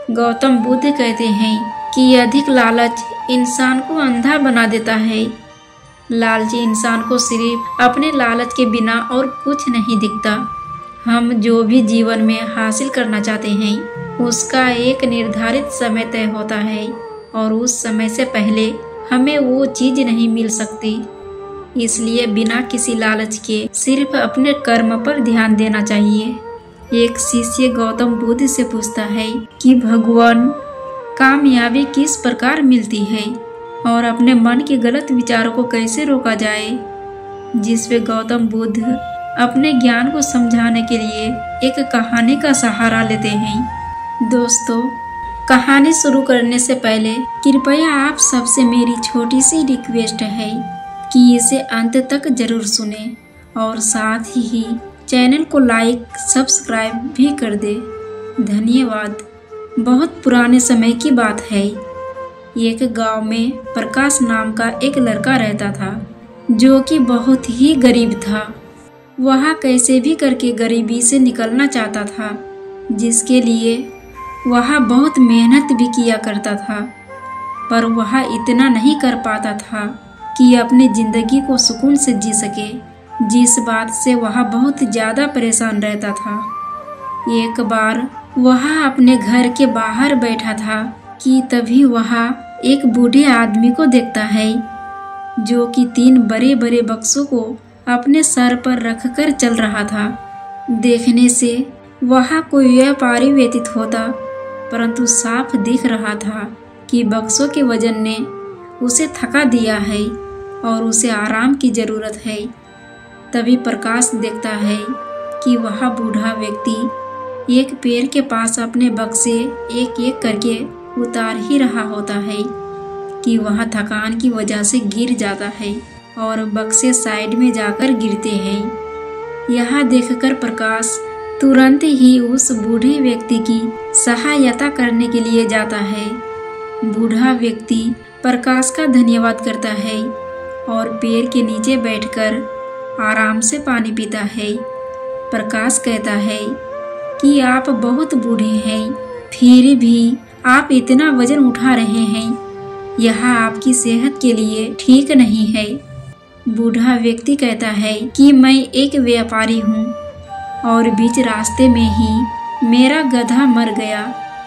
गौतम बुद्ध कहते हैं कि अधिक लालच इंसान को अंधा बना देता है। लालची इंसान को सिर्फ अपने लालच के बिना और कुछ नहीं दिखता। हम जो भी जीवन में हासिल करना चाहते हैं उसका एक निर्धारित समय तय होता है और उस समय से पहले हमें वो चीज नहीं मिल सकती। इसलिए बिना किसी लालच के सिर्फ अपने कर्म पर ध्यान देना चाहिए। एक शिष्य गौतम बुद्ध से पूछता है कि भगवान, कामयाबी किस प्रकार मिलती है और अपने मन के गलत विचारों को कैसे रोका जाए। जिस पे गौतम बुद्ध अपने ज्ञान को समझाने के लिए एक कहानी का सहारा लेते हैं। दोस्तों, कहानी शुरू करने से पहले कृपया आप सबसे मेरी छोटी सी रिक्वेस्ट है कि इसे अंत तक जरूर सुने और साथ ही चैनल को लाइक सब्सक्राइब भी कर दे। धन्यवाद। बहुत पुराने समय की बात है। एक गांव में प्रकाश नाम का एक लड़का रहता था जो कि बहुत ही गरीब था। वह कैसे भी करके गरीबी से निकलना चाहता था, जिसके लिए वह बहुत मेहनत भी किया करता था, पर वह इतना नहीं कर पाता था कि अपनी जिंदगी को सुकून से जी सके, जिस बात से वह बहुत ज़्यादा परेशान रहता था। एक बार वह अपने घर के बाहर बैठा था कि तभी वह एक बूढ़े आदमी को देखता है जो कि 3 बड़े बड़े बक्सों को अपने सर पर रखकर चल रहा था। देखने से वह कोई व्यापारी व्यतीत होता, परंतु साफ दिख रहा था कि बक्सों के वजन ने उसे थका दिया है और उसे आराम की जरूरत है। तभी प्रकाश देखता है कि वह बूढ़ा व्यक्ति एक पेड़ के पास अपने बक्से एक एक करके उतार ही रहा होता है कि वह थकान की वजह से गिर जाता है और बक्से साइड में जाकर गिरते हैं। यह देखकर प्रकाश तुरंत ही उस बूढ़े व्यक्ति की सहायता करने के लिए जाता है। बूढ़ा व्यक्ति प्रकाश का धन्यवाद करता है और पेड़ के नीचे बैठकर आराम से पानी पीता है। प्रकाश कहता है कि आप बहुत बूढ़े हैं, फिर भी आप इतना वजन उठा रहे हैं, यह आपकी सेहत के लिए ठीक नहीं है। बूढ़ा व्यक्ति कहता है कि मैं एक व्यापारी हूँ और बीच रास्ते में ही मेरा गधा मर गया,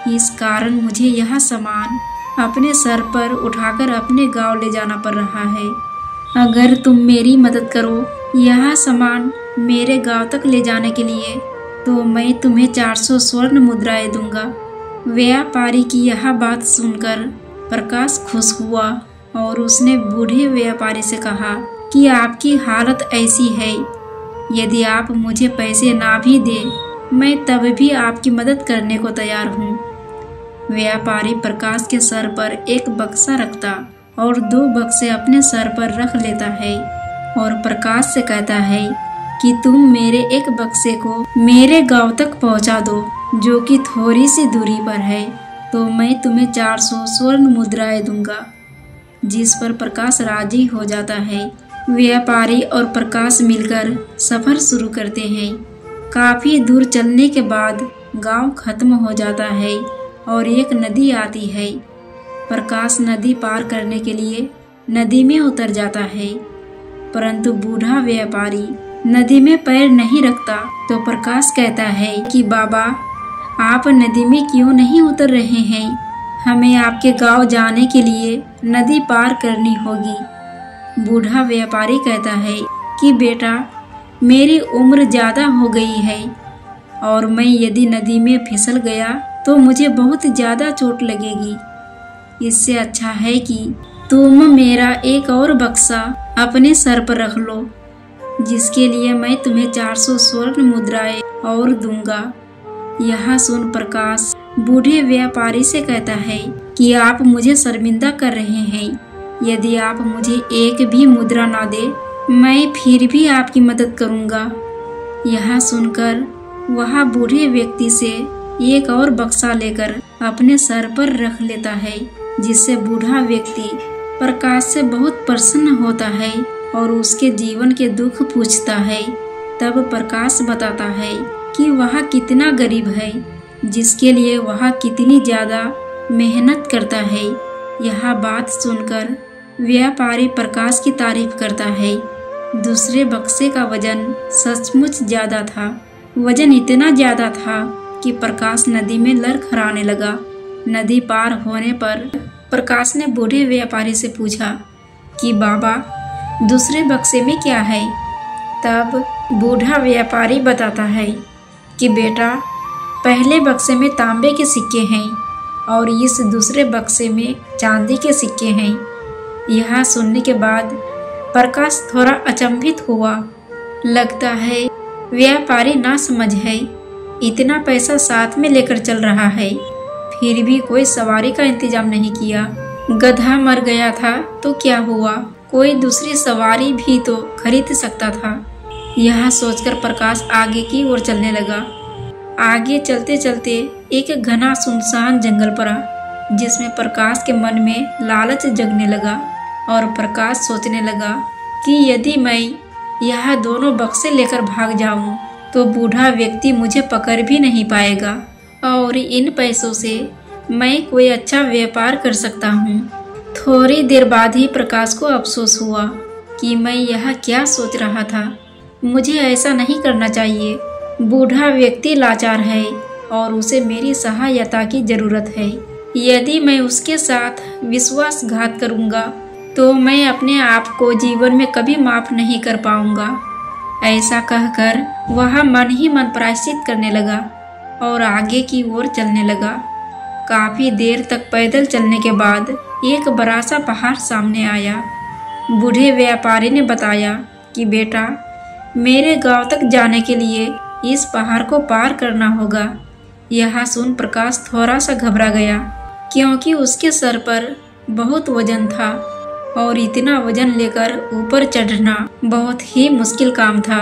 इस कारण मुझे यह सामान अपने सर पर उठाकर अपने गांव ले जाना पड़ रहा है। अगर तुम मेरी मदद करो यह सामान मेरे गांव तक ले जाने के लिए, तो मैं तुम्हें 400 स्वर्ण मुद्राएं दूंगा। व्यापारी की यह बात सुनकर प्रकाश खुश हुआ और उसने बूढ़े व्यापारी से कहा कि आपकी हालत ऐसी है, यदि आप मुझे पैसे ना भी दे मैं तब भी आपकी मदद करने को तैयार हूँ। व्यापारी प्रकाश के सर पर एक बक्सा रखता और 2 बक्से अपने सर पर रख लेता है और प्रकाश से कहता है कि तुम मेरे एक बक्से को मेरे गांव तक पहुंचा दो, जो कि थोड़ी सी दूरी पर है, तो मैं तुम्हें 400 स्वर्ण मुद्राएं दूंगा। जिस पर प्रकाश राजी हो जाता है। व्यापारी और प्रकाश मिलकर सफर शुरू करते हैं। काफी दूर चलने के बाद गांव खत्म हो जाता है और एक नदी आती है। प्रकाश नदी पार करने के लिए नदी में उतर जाता है, परंतु बूढ़ा व्यापारी नदी में पैर नहीं रखता। तो प्रकाश कहता है कि बाबा, आप नदी में क्यों नहीं उतर रहे हैं? हमें आपके गांव जाने के लिए नदी पार करनी होगी। बूढ़ा व्यापारी कहता है कि बेटा, मेरी उम्र ज़्यादा हो गई है और मैं यदि नदी में फिसल गया तो मुझे बहुत ज़्यादा चोट लगेगी। इससे अच्छा है कि तुम मेरा एक और बक्सा अपने सर पर रख लो, जिसके लिए मैं तुम्हें 400 स्वर्ण मुद्राएं और दूंगा। यह सुन प्रकाश बूढ़े व्यापारी से कहता है कि आप मुझे शर्मिंदा कर रहे हैं। यदि आप मुझे एक भी मुद्रा ना दे मैं फिर भी आपकी मदद करूंगा। यह सुनकर वह बूढ़े व्यक्ति से एक और बक्सा लेकर अपने सर पर रख लेता है, जिससे बूढ़ा व्यक्ति प्रकाश से बहुत प्रसन्न होता है और उसके जीवन के दुख पूछता है। तब प्रकाश बताता है कि वह कितना गरीब है जिसके लिए वह कितनी ज़्यादा मेहनत करता है। यह बात सुनकर व्यापारी प्रकाश की तारीफ करता है। दूसरे बक्से का वजन सचमुच ज़्यादा था। वजन इतना ज़्यादा था कि प्रकाश नदी में लड़खड़ाने लगा। नदी पार होने पर प्रकाश ने बूढ़े व्यापारी से पूछा कि बाबा, दूसरे बक्से में क्या है? तब बूढ़ा व्यापारी बताता है कि बेटा, पहले बक्से में तांबे के सिक्के हैं और इस दूसरे बक्से में चांदी के सिक्के हैं। यह सुनने के बाद प्रकाश थोड़ा अचंभित हुआ। लगता है व्यापारी ना समझ है, इतना पैसा साथ में लेकर चल रहा है, फिर भी कोई सवारी का इंतजाम नहीं किया। गधा मर गया था तो क्या हुआ, कोई दूसरी सवारी भी तो खरीद सकता था। यह सोचकर प्रकाश आगे की ओर चलने लगा। आगे चलते चलते एक घना सुनसान जंगल पड़ा, जिसमें प्रकाश के मन में लालच जगने लगा और प्रकाश सोचने लगा कि यदि मैं यह दोनों बक्से लेकर भाग जाऊं तो बूढ़ा व्यक्ति मुझे पकड़ भी नहीं पाएगा और इन पैसों से मैं कोई अच्छा व्यापार कर सकता हूं। थोड़ी देर बाद ही प्रकाश को अफसोस हुआ कि मैं यह क्या सोच रहा था। मुझे ऐसा नहीं करना चाहिए। बूढ़ा व्यक्ति लाचार है और उसे मेरी सहायता की जरूरत है। यदि मैं उसके साथ विश्वासघात करूंगा तो मैं अपने आप को जीवन में कभी माफ नहीं कर पाऊंगा। ऐसा कहकर वह मन ही मन प्रायश्चित करने लगा और आगे की ओर चलने लगा। काफी देर तक पैदल चलने के बाद एक बड़ा सा पहाड़ सामने आया। बूढ़े व्यापारी ने बताया कि बेटा, मेरे गांव तक जाने के लिए इस पहाड़ को पार करना होगा। यह सुन प्रकाश थोड़ा सा घबरा गया, क्योंकि उसके सर पर बहुत वजन था और इतना वजन लेकर ऊपर चढ़ना बहुत ही मुश्किल काम था।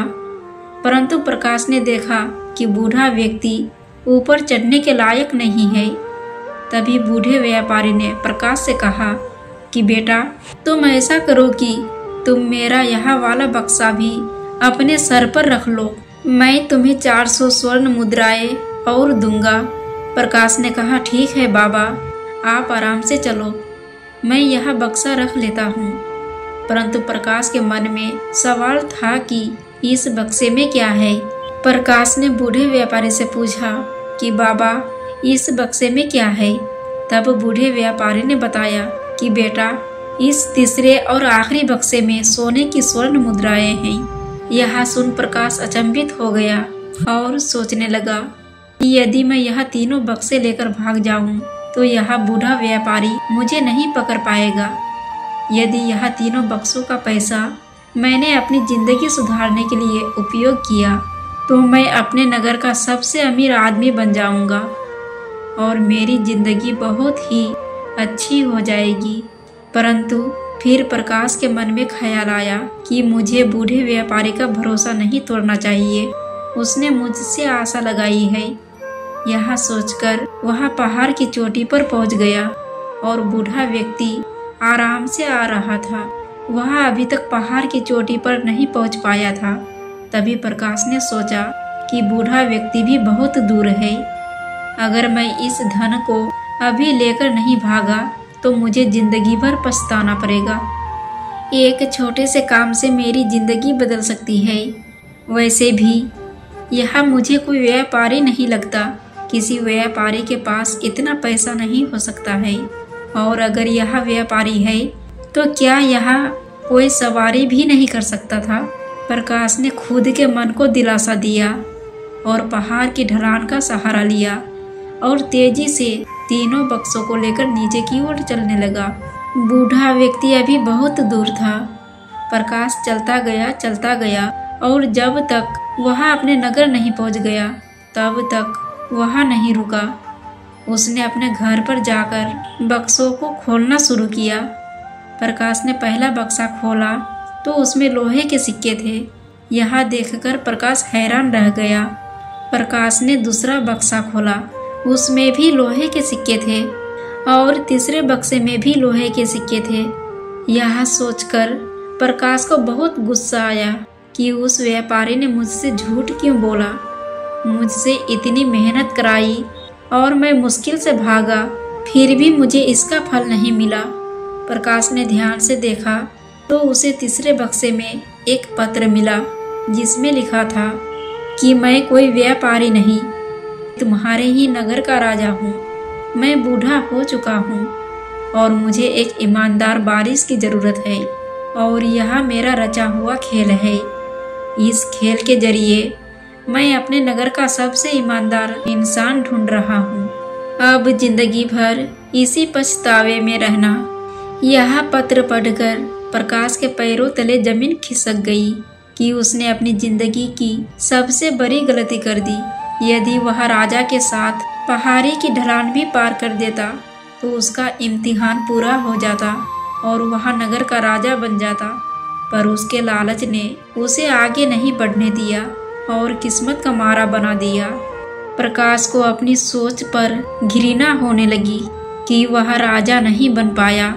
परंतु प्रकाश ने देखा कि बूढ़ा व्यक्ति ऊपर चढ़ने के लायक नहीं है। तभी बूढ़े व्यापारी ने प्रकाश से कहा कि बेटा, तुम ऐसा करो कि तुम मेरा यह वाला बक्सा भी अपने सर पर रख लो, मैं तुम्हें 400 स्वर्ण मुद्राएं और दूंगा। प्रकाश ने कहा, ठीक है बाबा, आप आराम से चलो, मैं यह बक्सा रख लेता हूँ। परंतु प्रकाश के मन में सवाल था कि इस बक्से में क्या है। प्रकाश ने बूढ़े व्यापारी से पूछा कि बाबा, इस बक्से में क्या है? तब बूढ़े व्यापारी ने बताया कि बेटा, इस तीसरे और आखिरी बक्से में सोने की स्वर्ण मुद्राएं हैं। यह सुन प्रकाश अचंभित हो गया और सोचने लगा कि यदि मैं यह तीनों बक्से लेकर भाग जाऊं तो यह बूढ़ा व्यापारी मुझे नहीं पकड़ पाएगा। यदि यह तीनों बक्सों का पैसा मैंने अपनी जिंदगी सुधारने के लिए उपयोग किया तो मैं अपने नगर का सबसे अमीर आदमी बन जाऊंगा और मेरी जिंदगी बहुत ही अच्छी हो जाएगी। परंतु फिर प्रकाश के मन में ख्याल आया कि मुझे बूढ़े व्यापारी का भरोसा नहीं तोड़ना चाहिए, उसने मुझसे आशा लगाई है। यह सोचकर वह पहाड़ की चोटी पर पहुंच गया और बूढ़ा व्यक्ति आराम से आ रहा था। वह अभी तक पहाड़ की चोटी पर नहीं पहुंच पाया था। तभी प्रकाश ने सोचा कि बूढ़ा व्यक्ति भी बहुत दूर है। अगर मैं इस धन को अभी लेकर नहीं भागा तो मुझे जिंदगी भर पछताना पड़ेगा। एक छोटे से काम से मेरी जिंदगी बदल सकती है। वैसे भी यह मुझे कोई व्यापारी नहीं लगता। किसी व्यापारी के पास इतना पैसा नहीं हो सकता है, और अगर यह व्यापारी है तो क्या यह कोई सवारी भी नहीं कर सकता था। प्रकाश ने खुद के मन को दिलासा दिया और पहाड़ की ढलान का सहारा लिया और तेजी से तीनों बक्सों को लेकर नीचे की ओर चलने लगा। बूढ़ा व्यक्ति अभी बहुत दूर था। प्रकाश चलता गया और जब तक वह अपने नगर नहीं पहुंच गया तब तक वह नहीं रुका। उसने अपने घर पर जाकर बक्सों को खोलना शुरू किया। प्रकाश ने पहला बक्सा खोला तो उसमें लोहे के सिक्के थे। यह देखकर प्रकाश हैरान रह गया। प्रकाश ने दूसरा बक्सा खोला, उसमें भी लोहे के सिक्के थे और तीसरे बक्से में भी लोहे के सिक्के थे। यह सोचकर प्रकाश को बहुत गुस्सा आया कि उस व्यापारी ने मुझसे झूठ क्यों बोला। मुझसे इतनी मेहनत कराई और मैं मुश्किल से भागा, फिर भी मुझे इसका फल नहीं मिला। प्रकाश ने ध्यान से देखा तो उसे तीसरे बक्से में एक पत्र मिला जिसमें लिखा था कि मैं कोई व्यापारी नहीं, तुम्हारे ही नगर का राजा हूँ। मैं बूढ़ा हो चुका हूँ और मुझे एक ईमानदार वारिस की ज़रूरत है, और यह मेरा रचा हुआ खेल है। इस खेल के जरिए मैं अपने नगर का सबसे ईमानदार इंसान ढूंढ रहा हूँ। अब जिंदगी भर इसी पछतावे में रहना। यह पत्र पढ़कर प्रकाश के पैरों तले जमीन खिसक गई कि उसने अपनी जिंदगी की सबसे बड़ी गलती कर दी। यदि वह राजा के साथ पहाड़ी की ढलान भी पार कर देता तो उसका इम्तिहान पूरा हो जाता और वह नगर का राजा बन जाता, पर उसके लालच ने उसे आगे नहीं बढ़ने दिया और किस्मत का मारा बना दिया। प्रकाश को अपनी सोच पर घृणा होने लगी कि वह राजा नहीं बन पाया।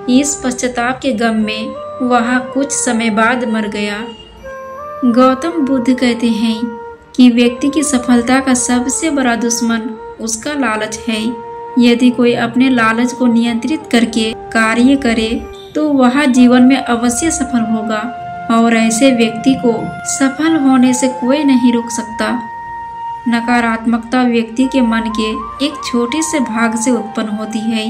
इस पश्चाताप के गम में वह कुछ समय बाद मर गया। गौतम बुद्ध कहते हैं कि व्यक्ति की सफलता का सबसे बड़ा दुश्मन उसका लालच है। यदि कोई अपने लालच को नियंत्रित करके कार्य करे तो वह जीवन में अवश्य सफल होगा, और ऐसे व्यक्ति को सफल होने से कोई नहीं रोक सकता। नकारात्मकता व्यक्ति के मन के एक छोटे से भाग से उत्पन्न होती है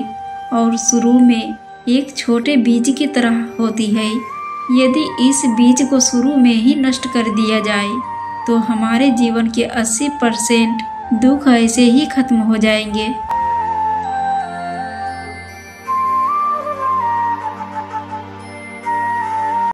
और शुरू में एक छोटे बीज की तरह होती है। यदि इस बीज को शुरू में ही नष्ट कर दिया जाए तो हमारे जीवन के 80% दुख ऐसे ही खत्म हो जाएंगे।